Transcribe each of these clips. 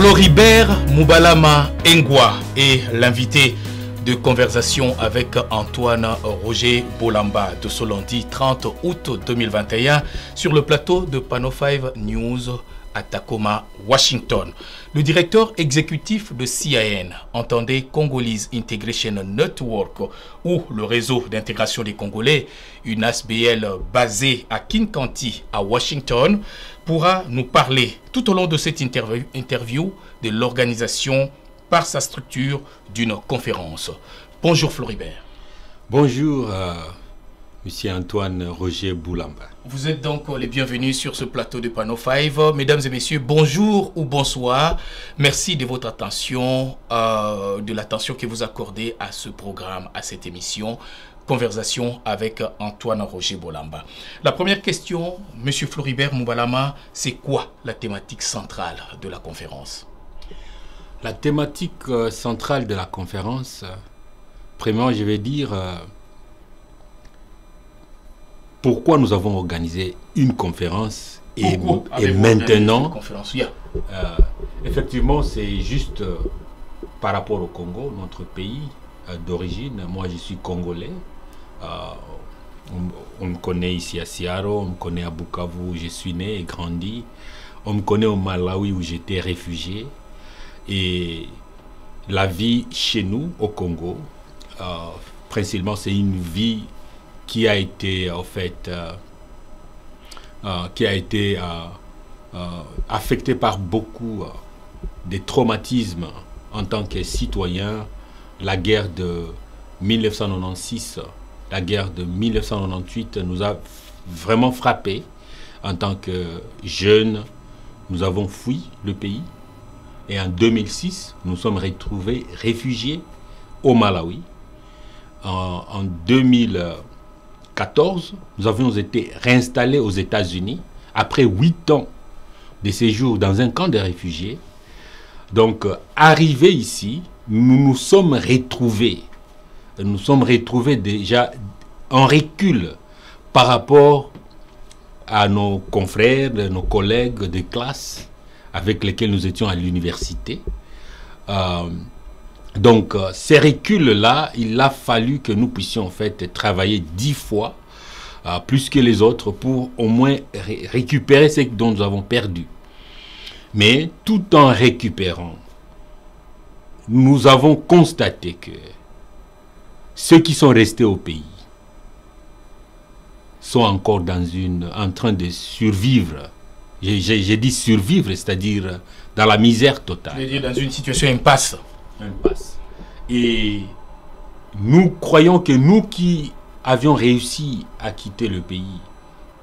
Floribert Moubalama Engwa est l'invité de conversation avec Antoine Roger Bolamba de ce lundi 30 août 2021 sur le plateau de Pano 5 News à Tacoma, Washington. Le directeur exécutif de CIN, entendez Congolese Integration Network, ou le réseau d'intégration des Congolais, une ASBL basée à Kinkanti, à Washington, pourra nous parler tout au long de cette interview de l'organisation par sa structure d'une conférence. Bonjour Floribert. Bonjour Monsieur Antoine Roger Bolamba. Vous êtes donc les bienvenus sur ce plateau de Pano 5. Mesdames et messieurs, bonjour ou bonsoir. Merci de votre attention, de l'attention que vous accordez à ce programme, à cette émission. Conversation avec Antoine Roger Bolamba. La première question, Monsieur Floribert Moubalama, c'est quoi la thématique centrale de la conférence? La thématique centrale de la conférence, premièrement, je vais dire pourquoi nous avons organisé une conférence et maintenant, effectivement, c'est juste par rapport au Congo, notre pays d'origine. Moi, je suis congolais. On me connaît ici à Seattle, on me connaît à Bukavu où je suis né et grandi. On me connaît au Malawi où j'étais réfugié. Et la vie chez nous, au Congo, principalement, c'est une vie qui a été, en fait, affectée par beaucoup de traumatismes en tant que citoyen. La guerre de 1996, la guerre de 1998 nous a vraiment frappé. En tant que jeunes, nous avons fui le pays. Et en 2006, nous sommes retrouvés réfugiés au Malawi. En 2014, nous avions été réinstallés aux États-Unis après 8 ans de séjour dans un camp de réfugiés. Donc, arrivés ici, nous nous sommes retrouvés déjà en recul par rapport à nos confrères, nos collègues de classe avec lesquels nous étions à l'université. Donc, ces reculs-là, il a fallu que nous puissions en fait travailler 10 fois plus que les autres pour au moins récupérer ce dont nous avons perdu. Mais tout en récupérant, nous avons constaté que ceux qui sont restés au pays sont encore en train de survivre. J'ai dit survivre, c'est-à-dire dans la misère totale. C'est-à-dire dans une situation impasse. Et nous croyons que nous qui avions réussi à quitter le pays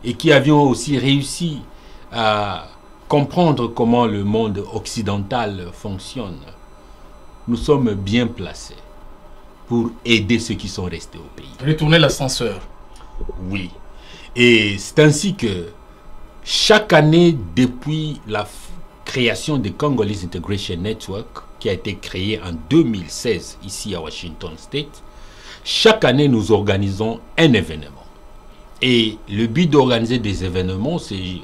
et qui avions aussi réussi à comprendre comment le monde occidental fonctionne, nous sommes bien placés pour aider ceux qui sont restés au pays. Retourner l'ascenseur. Oui. Et c'est ainsi que chaque année, depuis la création de Congolese Integration Network, qui a été créée en 2016 ici à Washington State, chaque année nous organisons un événement. Et le but d'organiser des événements, c'est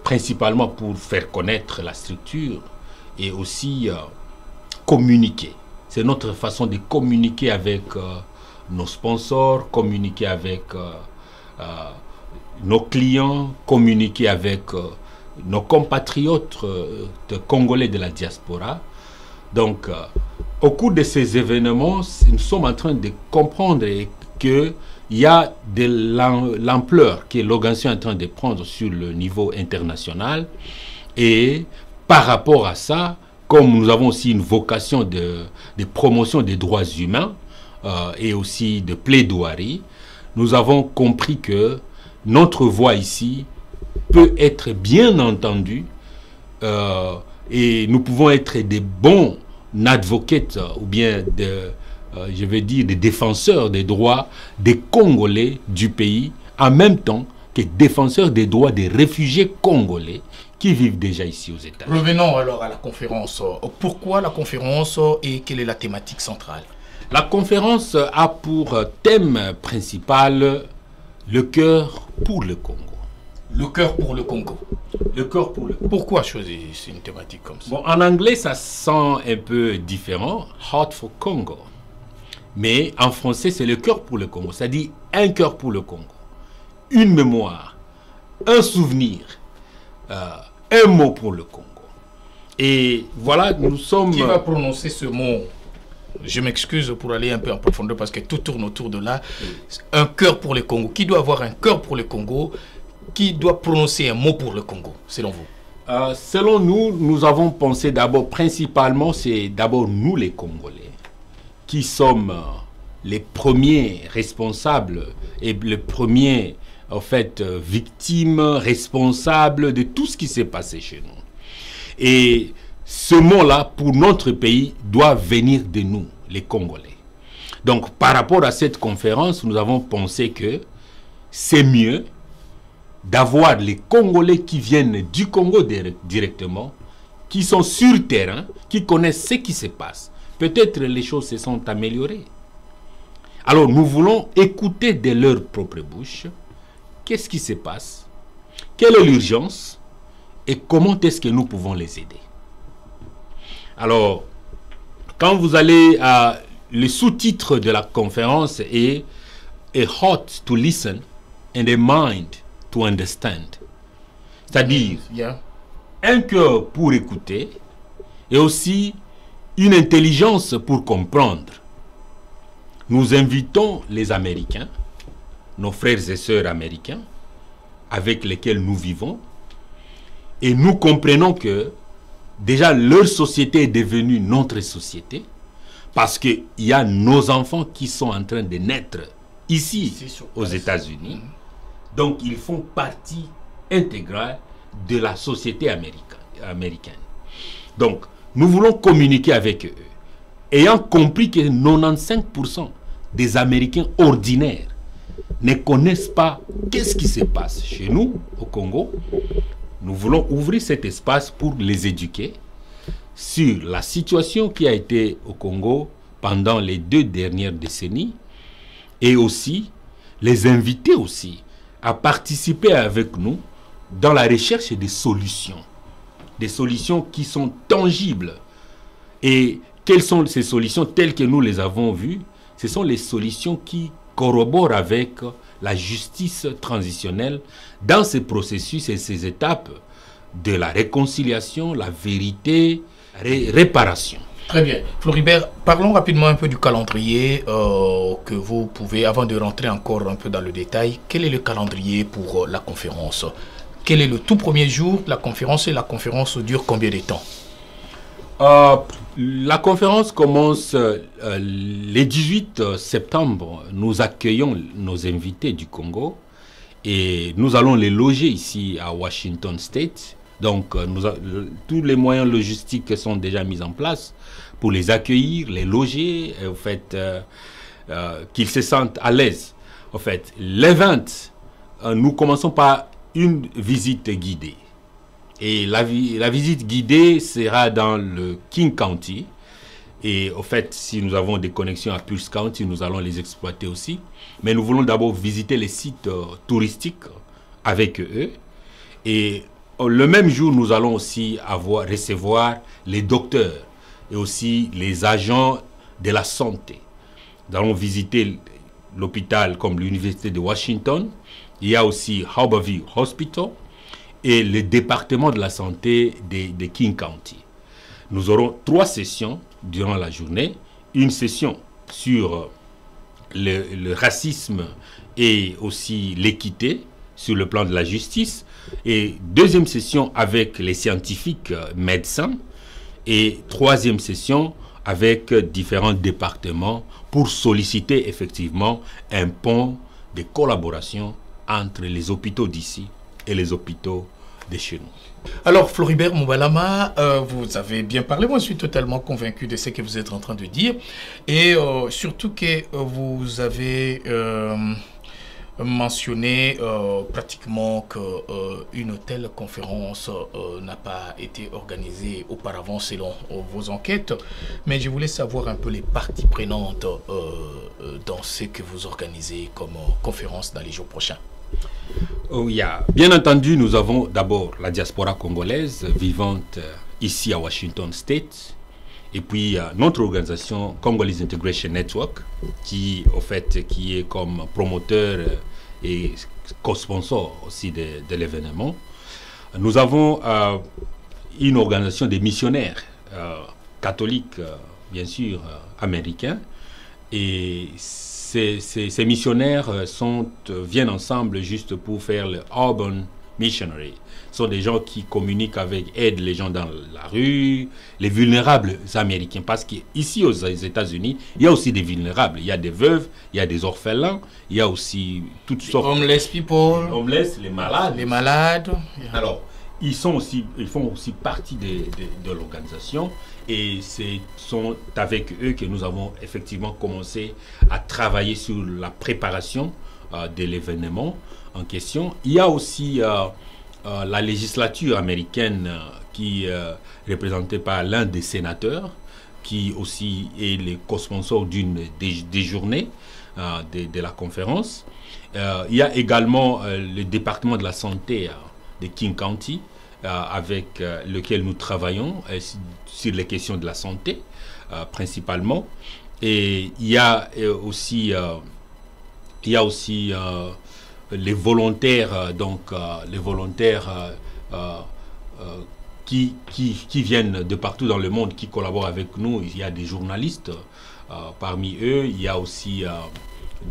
principalement pour faire connaître la structure et aussi communiquer. C'est notre façon de communiquer avec nos sponsors, communiquer avec nos clients, communiquer avec nos compatriotes congolais de la diaspora. Donc, au cours de ces événements, nous sommes en train de comprendre qu'il y a de l'ampleur que l'organisation est en train de prendre sur le niveau international. Et par rapport à ça, comme nous avons aussi une vocation de promotion des droits humains et aussi de plaidoirie, nous avons compris que notre voix ici peut être bien entendue et nous pouvons être des bons advocates ou bien je veux dire des défenseurs des droits des Congolais du pays, en même temps que défenseurs des droits des réfugiés congolais qui vivent déjà ici aux États-Unis. Revenons alors à la conférence. Pourquoi la conférence et quelle est la thématique centrale? La conférence a pour thème principal le cœur pour le Congo. Le cœur pour le Congo. Le cœur pour le Congo. Pourquoi choisir une thématique comme ça? Bon, en anglais, ça sent un peu différent. Heart for Congo. Mais en français, c'est le cœur pour le Congo. Ça dit un cœur pour le Congo. Une mémoire. Un souvenir. Un mot pour le Congo. Et voilà, nous sommes... Qui va prononcer ce mot? Je m'excuse pour aller un peu en profondeur parce que tout tourne autour de là. Un cœur pour le Congo. Qui doit avoir un cœur pour le Congo? Qui doit prononcer un mot pour le Congo, selon vous? Selon nous, nous avons pensé d'abord, principalement, c'est d'abord nous les Congolais, qui sommes les premiers responsables et les premiers, en fait, victimes, responsables de tout ce qui s'est passé chez nous. Et ce mot-là, pour notre pays, doit venir de nous, les Congolais. Donc, par rapport à cette conférence, nous avons pensé que c'est mieux d'avoir les Congolais qui viennent du Congo directement, qui sont sur terrain, qui connaissent ce qui se passe. Peut-être les choses se sont améliorées. Alors, nous voulons écouter de leur propre bouche qu'est-ce qui se passe, quelle est l'urgence, et comment est-ce que nous pouvons les aider. Alors, quand vous allez à le sous-titre de la conférence est A heart to listen and a mind to understand. C'est-à-dire un cœur pour écouter et aussi une intelligence pour comprendre. Nous invitons les Américains, nos frères et sœurs américains avec lesquels nous vivons, et nous comprenons que déjà leur société est devenue notre société parce qu'il y a nos enfants qui sont en train de naître ici aux États-Unis. Donc ils font partie intégrale de la société américaine. Donc nous voulons communiquer avec eux, ayant compris que 95% des Américains ordinaires ne connaissent pas qu'est-ce qui se passe chez nous au Congo. Nous voulons ouvrir cet espace pour les éduquer sur la situation qui a été au Congo pendant les 2 dernières décennies et aussi les inviter aussi à participer avec nous dans la recherche des solutions qui sont tangibles. Et quelles sont ces solutions telles que nous les avons vues? Ce sont les solutions qui corroborent avec la justice transitionnelle dans ces processus et ces étapes de la réconciliation, la vérité, réparation. Très bien. Floribert, parlons rapidement un peu du calendrier que vous pouvez, avant de rentrer encore un peu dans le détail, quel est le calendrier pour la conférence? Quel est le tout premier jour de la conférence et la conférence dure combien de temps? La conférence commence le 18 septembre. Nous accueillons nos invités du Congo et nous allons les loger ici à Washington State. Donc, tous les moyens logistiques sont déjà mis en place pour les accueillir, les loger, en fait, qu'ils se sentent à l'aise. En fait, l'event, nous commençons par une visite guidée. Et la visite guidée sera dans le King County. Et au fait, si nous avons des connexions à Pulse County, nous allons les exploiter aussi. Mais nous voulons d'abord visiter les sites touristiques avec eux. Et le même jour, nous allons aussi recevoir les docteurs et aussi les agents de la santé. Nous allons visiter l'hôpital comme l'Université de Washington. Il y a aussi Harborview Hospital et le département de la santé de King County. Nous aurons 3 sessions durant la journée. Une session sur le racisme et aussi l'équité sur le plan de la justice. Et 2e session avec les scientifiques médecins. Et 3e session avec différents départements pour solliciter effectivement un pont de collaboration entre les hôpitaux d'ici et les hôpitaux de chez nous. Alors, Floribert Moubalama, vous avez bien parlé. Moi, je suis totalement convaincu de ce que vous êtes en train de dire. Et surtout que vous avez mentionné pratiquement qu'une telle conférence n'a pas été organisée auparavant selon vos enquêtes. Mais je voulais savoir un peu les parties prenantes dans ce que vous organisez comme conférence dans les jours prochains. Oh, bien entendu, nous avons d'abord la diaspora congolaise vivante ici à Washington State, et puis notre organisation Congolese Integration Network, qui est comme promoteur et co-sponsor aussi de l'événement. Nous avons une organisation des missionnaires catholiques, bien sûr, américains, et ces missionnaires viennent ensemble juste pour faire le Urban Missionary. Ce sont des gens qui communiquent aident les gens dans la rue, les vulnérables américains. Parce qu'ici aux États-Unis, il y a aussi des vulnérables. Il y a des veuves, il y a des orphelins, il y a aussi toutes sortes. Homeless people. Homeless, les malades. Les malades. Alors, ils font aussi partie de l'organisation. Et sont avec eux que nous avons effectivement commencé à travailler sur la préparation de l'événement en question. Il y a aussi la législature américaine qui est représentée par l'un des sénateurs, qui aussi est le co-sponsor d'une des journées de la conférence. Il y a également le département de la santé de King County, avec lequel nous travaillons sur les questions de la santé principalement. Et il y a aussi les volontaires, qui viennent de partout dans le monde, qui collaborent avec nous. Il y a des journalistes parmi eux, il y a aussi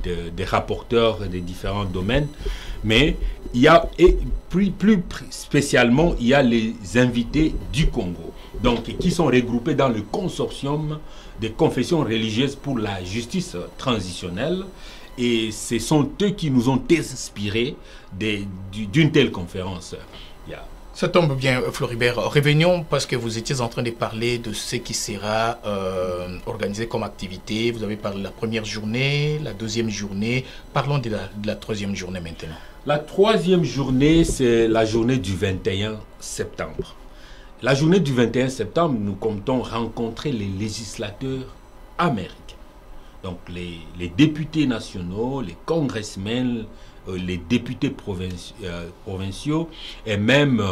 des rapporteurs des différents domaines, mais il y a, et plus spécialement, il y a les invités du Congo, donc qui sont regroupés dans le consortium des confessions religieuses pour la justice transitionnelle, et ce sont eux qui nous ont inspirés d'une telle conférence. Ça tombe bien, Floribert. Revenons, parce que vous étiez en train de parler de ce qui sera organisé comme activité. Vous avez parlé de la première journée, la deuxième journée. Parlons de la troisième journée maintenant. La troisième journée, c'est la journée du 21 septembre. La journée du 21 septembre, nous comptons rencontrer les législateurs américains. Donc les députés nationaux, les congressmen, les députés provinciaux et même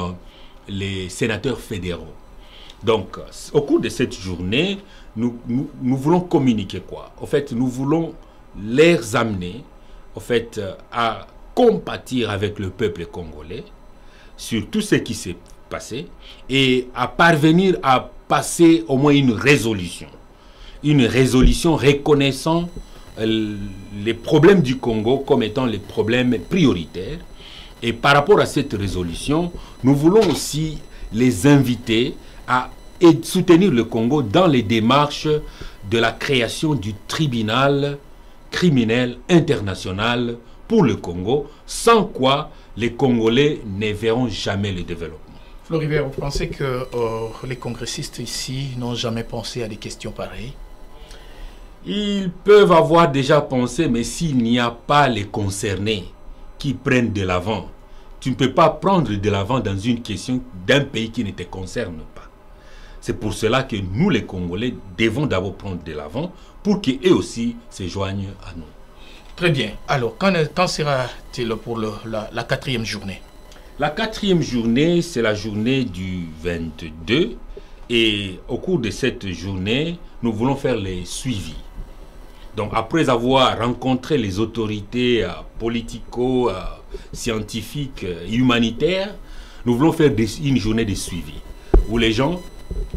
les sénateurs fédéraux. Donc, au cours de cette journée, nous voulons communiquer quoi? En fait, nous voulons les amener à compatir avec le peuple congolais sur tout ce qui s'est passé et à parvenir à passer au moins une résolution reconnaissant les problèmes du Congo comme étant les problèmes prioritaires. Et par rapport à cette résolution, nous voulons aussi les inviter à soutenir le Congo dans les démarches de la création du tribunal criminel international pour le Congo, sans quoi les Congolais ne verront jamais le développement. Floribert, vous pensez que les congressistes ici n'ont jamais pensé à des questions pareilles? Ils peuvent avoir déjà pensé, mais s'il n'y a pas les concernés qui prennent de l'avant, tu ne peux pas prendre de l'avant dans une question d'un pays qui ne te concerne pas. C'est pour cela que nous, les Congolais, devons d'abord prendre de l'avant pour qu'eux aussi se joignent à nous. Très bien. Alors, quand sera-t-il pour la quatrième journée? La quatrième journée, c'est la journée du 22. Et au cours de cette journée, nous voulons faire les suivis. Donc, après avoir rencontré les autorités politico-scientifiques et humanitaires, nous voulons faire une journée de suivi où les gens,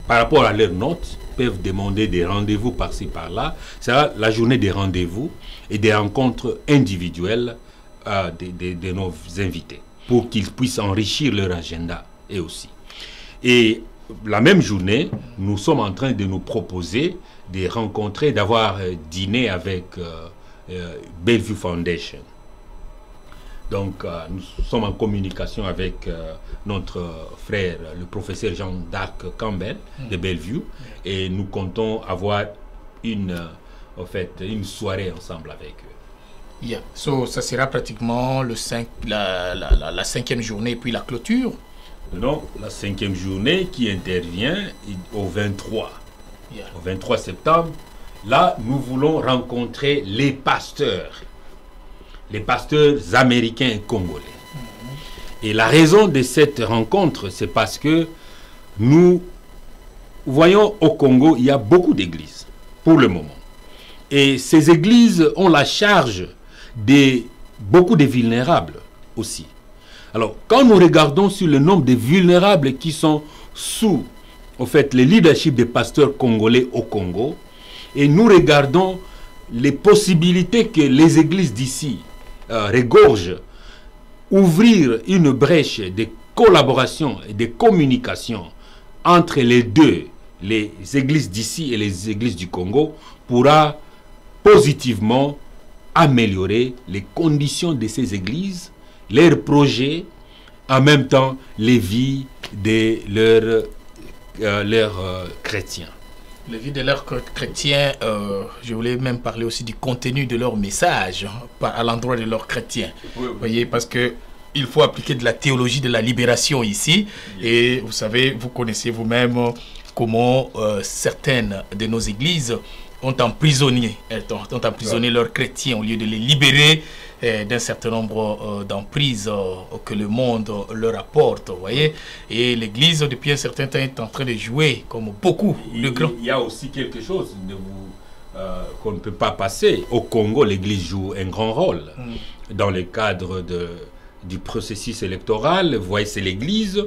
par rapport à leurs notes, peuvent demander des rendez-vous par-ci, par-là. C'est la journée des rendez-vous et des rencontres individuelles de nos invités pour qu'ils puissent enrichir leur agenda eux aussi. Et la même journée, nous sommes en train de nous proposer de rencontrer, d'avoir dîné avec Bellevue Foundation. Donc, nous sommes en communication avec notre frère, le professeur Jean-Darc Campbell de Bellevue, et nous comptons avoir une soirée ensemble avec eux. Yeah. So, ça sera pratiquement la cinquième journée, puis la clôture? Non, la cinquième journée qui intervient au 23. Yeah. Au 23 septembre, là, nous voulons rencontrer les pasteurs américains et congolais. Et la raison de cette rencontre, c'est parce que nous voyons au Congo, il y a beaucoup d'églises pour le moment. Et ces églises ont la charge de beaucoup de vulnérables aussi. Alors, quand nous regardons sur le nombre de vulnérables qui sont sous, en fait, le leadership des pasteurs congolais au Congo, et nous regardons les possibilités que les églises d'ici regorgent, ouvrir une brèche de collaboration et de communication entre les deux, les églises d'ici et les églises du Congo, pourra positivement améliorer les conditions de ces églises, leurs projets, en même temps les vies de leurs chrétiens. Les vies de leurs chrétiens, je voulais même parler aussi du contenu de leur message à l'endroit de leurs chrétiens. Oui. Vous voyez, parce que il faut appliquer de la théologie de la libération ici. Oui. Et vous savez, vous connaissez vous-même comment certaines de nos églises ont emprisonné leurs chrétiens au lieu de les libérer d'un certain nombre d'emprises que le monde leur apporte, vous voyez. Et l'Église, depuis un certain temps, est en train de jouer comme beaucoup de grands. Il y a aussi quelque chose qu'on ne peut pas passer. Au Congo, l'Église joue un grand rôle dans le cadre du processus électoral. Vous voyez, c'est l'Église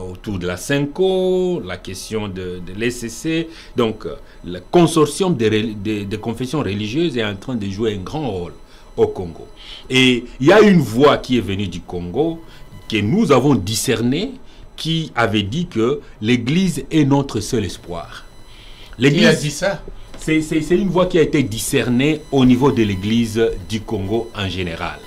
autour de la CENCO, la question de l'ECC. Donc, le consortium de confessions religieuses est en train de jouer un grand rôle au Congo. Et il y a une voix qui est venue du Congo, que nous avons discernée, qui avait dit que l'Église est notre seul espoir. Qui a dit ça? C'est une voix qui a été discernée au niveau de l'Église du Congo en général.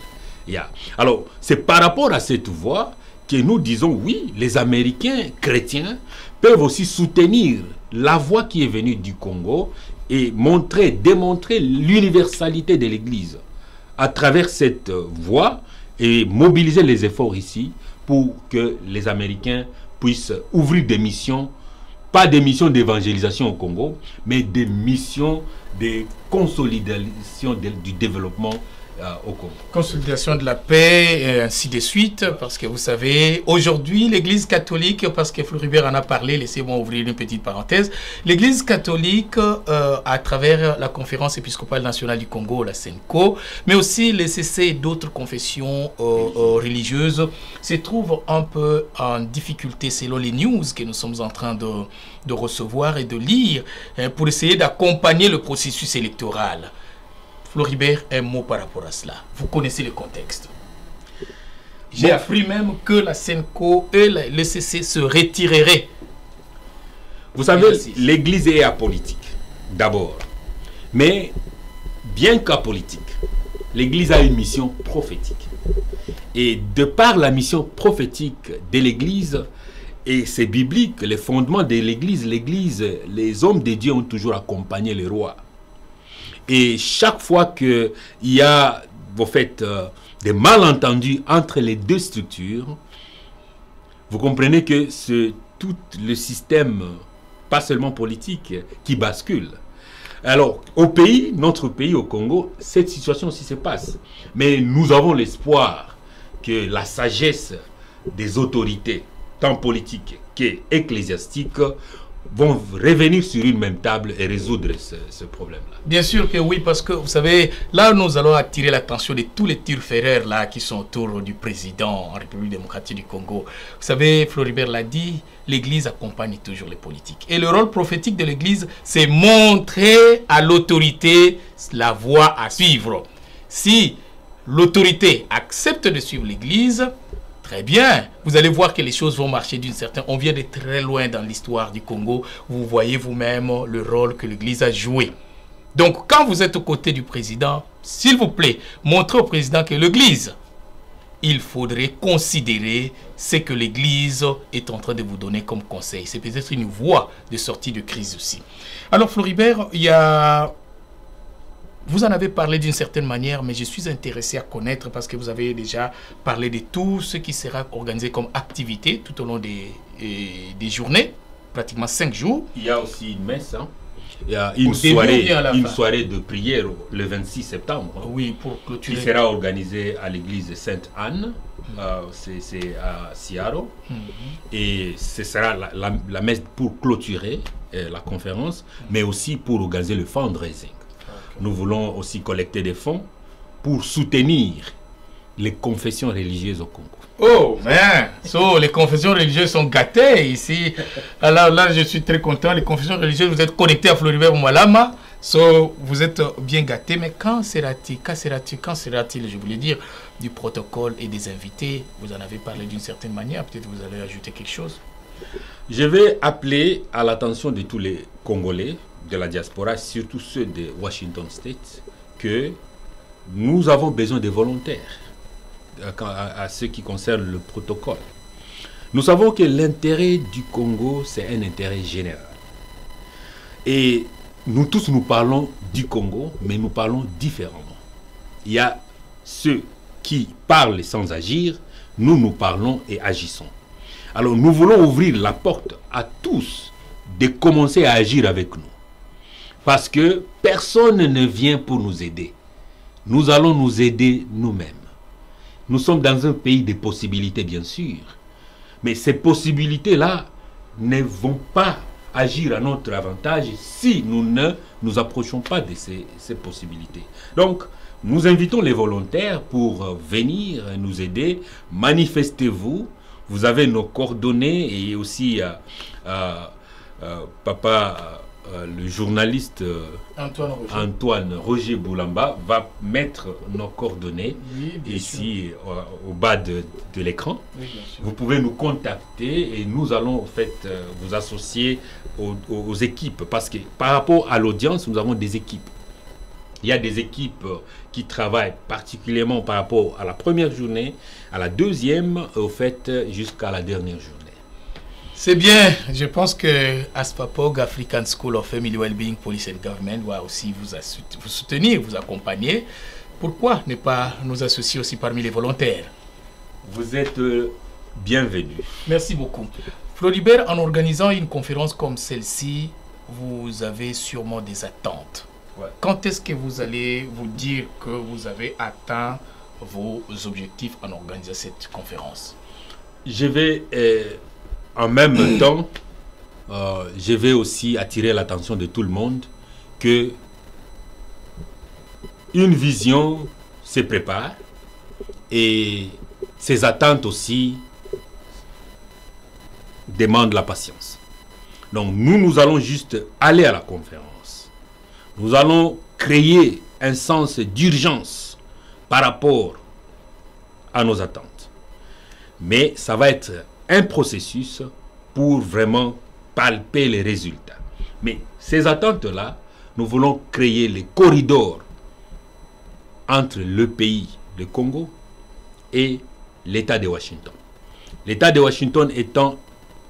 Alors, c'est par rapport à cette voix que nous disons, oui, les Américains chrétiens peuvent aussi soutenir la voix qui est venue du Congo et démontrer l'universalité de l'Église à travers cette voie et mobiliser les efforts ici pour que les Américains puissent ouvrir des missions, pas des missions d'évangélisation au Congo, mais des missions de consolidation du développement au Congo. Consolidation de la paix et ainsi de suite, parce que vous savez, aujourd'hui, l'Église catholique, parce que Floribert en a parlé, laissez-moi ouvrir une petite parenthèse, l'Église catholique, à travers la Conférence épiscopale nationale du Congo, la CENCO, mais aussi les CC et d'autres confessions religieuses, se trouvent un peu en difficulté selon les news que nous sommes en train de recevoir et de lire, pour essayer d'accompagner le processus électoral. Floribert, un mot par rapport à cela. Vous connaissez le contexte. J'ai appris même que la CENCO et le CC se retireraient. Vous savez, l'Église est apolitique, d'abord. Mais, bien qu'apolitique, l'Église a une mission prophétique. Et de par la mission prophétique de l'Église, et c'est biblique, les fondements de l'Église, les hommes de Dieu ont toujours accompagné les rois. Et chaque fois qu'il y a, en fait, des malentendus entre les deux structures, vous comprenez que c'est tout le système, pas seulement politique, qui bascule. Alors, notre pays, au Congo, cette situation aussi se passe. Mais nous avons l'espoir que la sagesse des autorités, tant politiques qu'ecclésiastiques, vont revenir sur une même table et résoudre ce problème-là. Bien sûr que oui, parce que vous savez, là nous allons attirer l'attention de tous les turféreurs là qui sont autour du président en République démocratique du Congo. Vous savez, Floribert l'a dit, l'Église accompagne toujours les politiques. Et le rôle prophétique de l'Église, c'est montrer à l'autorité la voie à suivre. Si l'autorité accepte de suivre l'Église, très bien, vous allez voir que les choses vont marcher d'une certaine... On vient de très loin dans l'histoire du Congo. Vous voyez vous-même le rôle que l'Église a joué. Donc, quand vous êtes aux côtés du président, s'il vous plaît, montrez au président que l'Église, il faudrait considérer ce que l'Église est en train de vous donner comme conseil. C'est peut-être une voie de sortie de crise aussi. Alors, Floribert, il y a... Vous en avez parlé d'une certaine manière, mais je suis intéressé à connaître parce que vous avez déjà parlé de tout ce qui sera organisé comme activité tout au long des journées, pratiquement 5 jours. Il y a aussi une messe, hein. Il y a une soirée de prière le 26 septembre. Oui, pour clôturer. Qui sera organisée à l'église Sainte-Anne c'est à Siaro. Et ce sera la messe pour clôturer la conférence, mais aussi pour organiser le fundraising. Nous voulons aussi collecter des fonds pour soutenir les confessions religieuses au Congo. Oh, man! So, les confessions religieuses sont gâtées ici. Alors là, je suis très content. Les confessions religieuses, vous êtes connectés à Floribert Moualama. So, vous êtes bien gâtés. Mais quand sera-t-il, je voulais dire, du protocole et des invités? Vous en avez parlé d'une certaine manière. Peut-être vous allez ajouter quelque chose. Je vais appeler à l'attention de tous les Congolais de la diaspora, surtout ceux de Washington State, que nous avons besoin de volontaires à ce qui concerne le protocole. Nous savons que l'intérêt du Congo, c'est un intérêt général. Et nous tous, nous parlons du Congo, mais nous parlons différemment. Il y a ceux qui parlent sans agir, nous parlons et agissons. Alors nous voulons ouvrir la porte à tous de commencer à agir avec nous. Parce que personne ne vient pour nous aider. Nous allons nous aider nous-mêmes. Nous sommes dans un pays de possibilités, bien sûr. Mais ces possibilités-là ne vont pas agir à notre avantage si nous ne nous approchons pas de ces possibilités. Donc, nous invitons les volontaires pour venir nous aider. Manifestez-vous. Vous avez nos coordonnées et aussi le journaliste Antoine Roger Boulamba va mettre nos coordonnées ici au bas de l'écran. Oui, vous pouvez nous contacter et nous allons en fait vous associer aux équipes, parce que par rapport à l'audience, nous avons des équipes. Il y a des équipes qui travaillent particulièrement par rapport à la première journée, à la deuxième, au fait, jusqu'à la dernière journée. C'est bien. Je pense que ASFAPOG, African School of Family Wellbeing, Police and Government, va aussi vous soutenir, vous accompagner. Pourquoi ne pas nous associer aussi parmi les volontaires? Vous êtes bienvenus. Merci beaucoup. Floribert, en organisant une conférence comme celle-ci, vous avez sûrement des attentes. Ouais. Quand est-ce que vous allez vous dire que vous avez atteint vos objectifs en organisant cette conférence? Je vais, en même temps, je vais aussi attirer l'attention de tout le monde que une vision se prépare et ces attentes aussi demandent la patience. Donc nous allons juste aller à la conférence. Nous allons créer un sens d'urgence par rapport à nos attentes. Mais ça va être un processus pour vraiment palper les résultats. Mais ces attentes-là, nous voulons créer les corridors entre le pays, le Congo, et l'État de Washington. L'État de Washington étant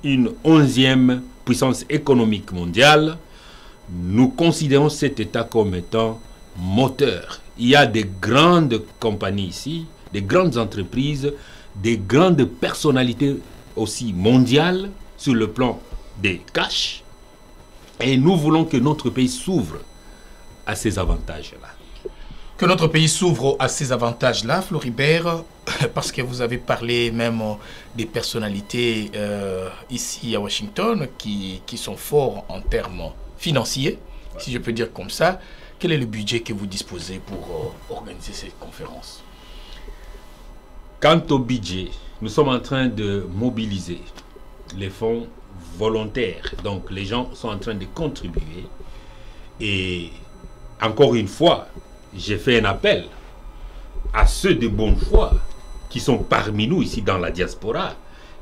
une 11e puissance économique mondiale, nous considérons cet État comme étant moteur. Il y a des grandes compagnies ici, des grandes entreprises, des grandes personnalités aussi mondiales sur le plan des cash. Et nous voulons que notre pays s'ouvre à ces avantages-là. Que notre pays s'ouvre à ces avantages-là, Floribert, parce que vous avez parlé même des personnalités ici à Washington qui sont forts en termes financiers, si je peux dire comme ça. Quel est le budget que vous disposez pour organiser cette conférence? Quant au budget, nous sommes en train de mobiliser les fonds volontaires. Donc les gens sont en train de contribuer. Et encore une fois, j'ai fait un appel à ceux de bonne foi qui sont parmi nous ici dans la diaspora,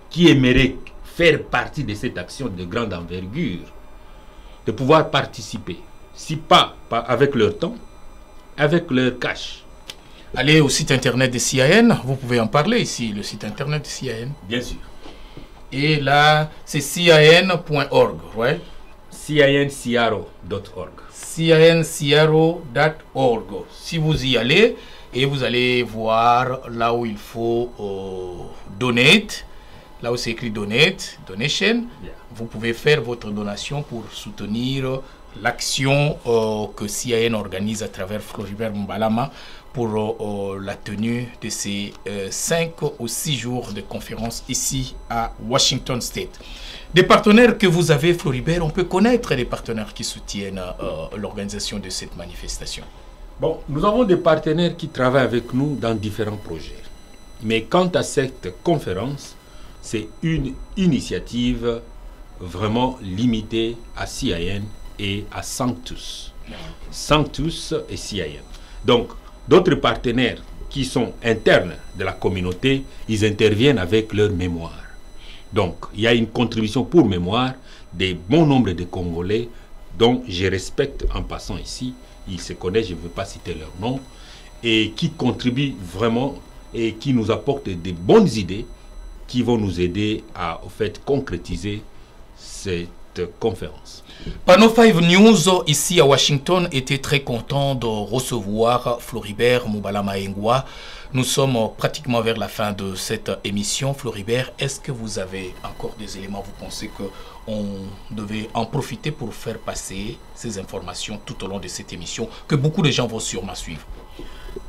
qui aimeraient faire partie de cette action de grande envergure, de pouvoir participer, si pas avec leur temps, avec leur cash. Allez au site internet de CIN, vous pouvez en parler ici, le site internet de CIN. Bien sûr. Et là, c'est cin.org, ouais? cinciaro.org. cinciaro.org. Si vous y allez, et vous allez voir là où il faut donate, là où c'est écrit donate, donation, yeah. Vous pouvez faire votre donation pour soutenir l'action que CIAN organise à travers Floribert Mbalama pour la tenue de ces 5 ou 6 jours de conférence ici à Washington State. Des partenaires que vous avez, Floribert, on peut connaître les partenaires qui soutiennent l'organisation de cette manifestation. Bon, nous avons des partenaires qui travaillent avec nous dans différents projets. Mais quant à cette conférence, c'est une initiative vraiment limitée à CIAN et à Sanctus. Sanctus et CIAN. Donc, d'autres partenaires qui sont internes de la communauté, ils interviennent avec leur mémoire. Donc, il y a une contribution pour mémoire des bon nombre de Congolais dont je respecte en passant ici. Ils se connaissent, je ne veux pas citer leur nom, et qui contribuent vraiment et qui nous apportent des bonnes idées qui vont nous aider à au fait, concrétiser cette conférence. Pano 5 News, ici à Washington, était très content de recevoir Floribert Mbalama Engwa. Nous sommes pratiquement vers la fin de cette émission. Floribert, est-ce que vous avez encore des éléments? Vous pensez qu'on devait en profiter pour faire passer ces informations tout au long de cette émission, que beaucoup de gens vont sûrement suivre?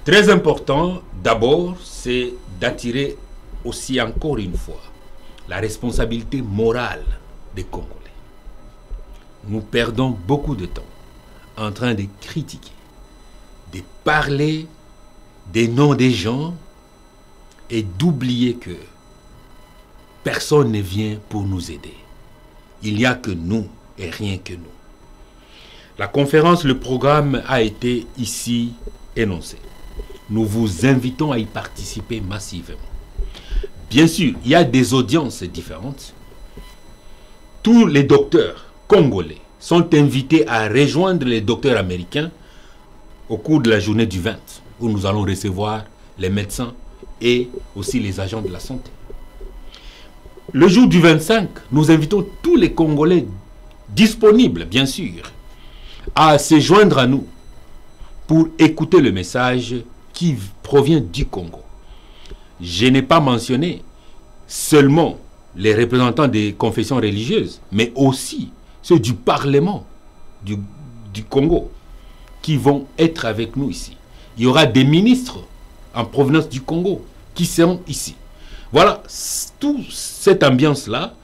Très important, d'abord, c'est d'attirer aussi encore une fois la responsabilité morale des Congolais. Nous perdons beaucoup de temps en train de critiquer, de parler des noms des gens et d'oublier que personne ne vient pour nous aider. Il n'y a que nous et rien que nous. La conférence, le programme a été ici énoncé. Nous vous invitons à y participer massivement. Bien sûr, il y a des audiences différentes. Tous les docteurs congolais sont invités à rejoindre les docteurs américains au cours de la journée du 20, où nous allons recevoir les médecins et aussi les agents de la santé. Le jour du 25, nous invitons tous les Congolais disponibles, bien sûr, à se joindre à nous pour écouter le message qui provient du Congo. Je n'ai pas mentionné seulement les représentants des confessions religieuses, mais aussi ceux du Parlement du Congo qui vont être avec nous ici. Il y aura des ministres en provenance du Congo qui seront ici. Voilà, toute cette ambiance-là,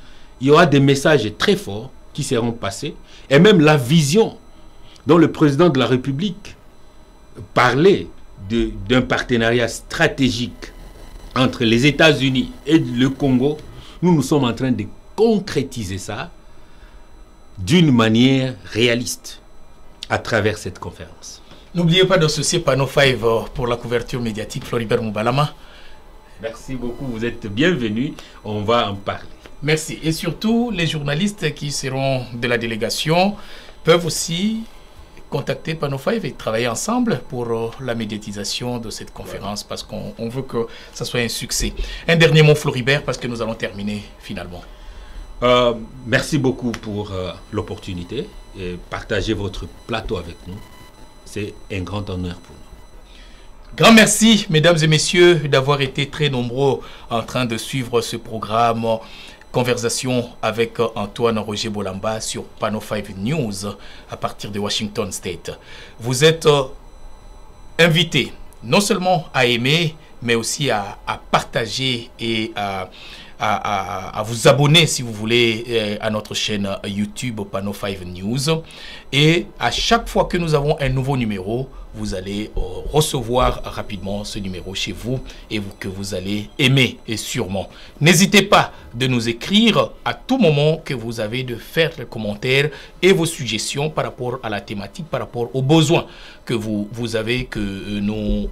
il y aura des messages très forts qui seront passés, et même la vision dont le président de la République parlait d'un partenariat stratégique entre les États-Unis et le Congo. Nous sommes en train de concrétiser ça d'une manière réaliste à travers cette conférence. N'oubliez pas d'associer Pano 5 pour la couverture médiatique. Floribert Mbalama. Merci beaucoup, vous êtes bienvenus, on va en parler. Merci. Et surtout, les journalistes qui seront de la délégation peuvent aussi contacter Pano 5 et travailler ensemble pour la médiatisation de cette conférence, parce qu'on veut que ça soit un succès. Un dernier mot, Floribert, parce que nous allons terminer finalement. Merci beaucoup pour l'opportunité et partager votre plateau avec nous. C'est un grand honneur pour nous. Grand merci, mesdames et messieurs, d'avoir été très nombreux en train de suivre ce programme Conversation avec Antoine Roger Bolamba sur Pano 5 News à partir de Washington State. Vous êtes invités non seulement à aimer, mais aussi à partager et à vous abonner, si vous voulez, à notre chaîne YouTube Pano 5 News. Et à chaque fois que nous avons un nouveau numéro, vous allez recevoir rapidement ce numéro chez vous et que vous allez aimer, et sûrement. N'hésitez pas de nous écrire à tout moment que vous avez, de faire des commentaires et vos suggestions par rapport à la thématique, par rapport aux besoins que vous avez, que nous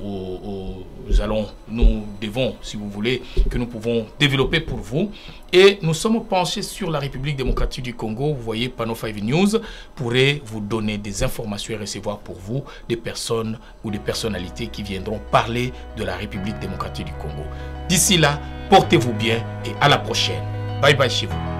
devons, si vous voulez, que nous pouvons développer pour vous. Et nous sommes penchés sur la République démocratique du Congo. Vous voyez, Pano 5 News pourrait vous donner des informations et recevoir pour vous des personnes ou des personnalités qui viendront parler de la République démocratique du Congo. D'ici là, portez-vous bien et à la prochaine. Bye bye chez vous.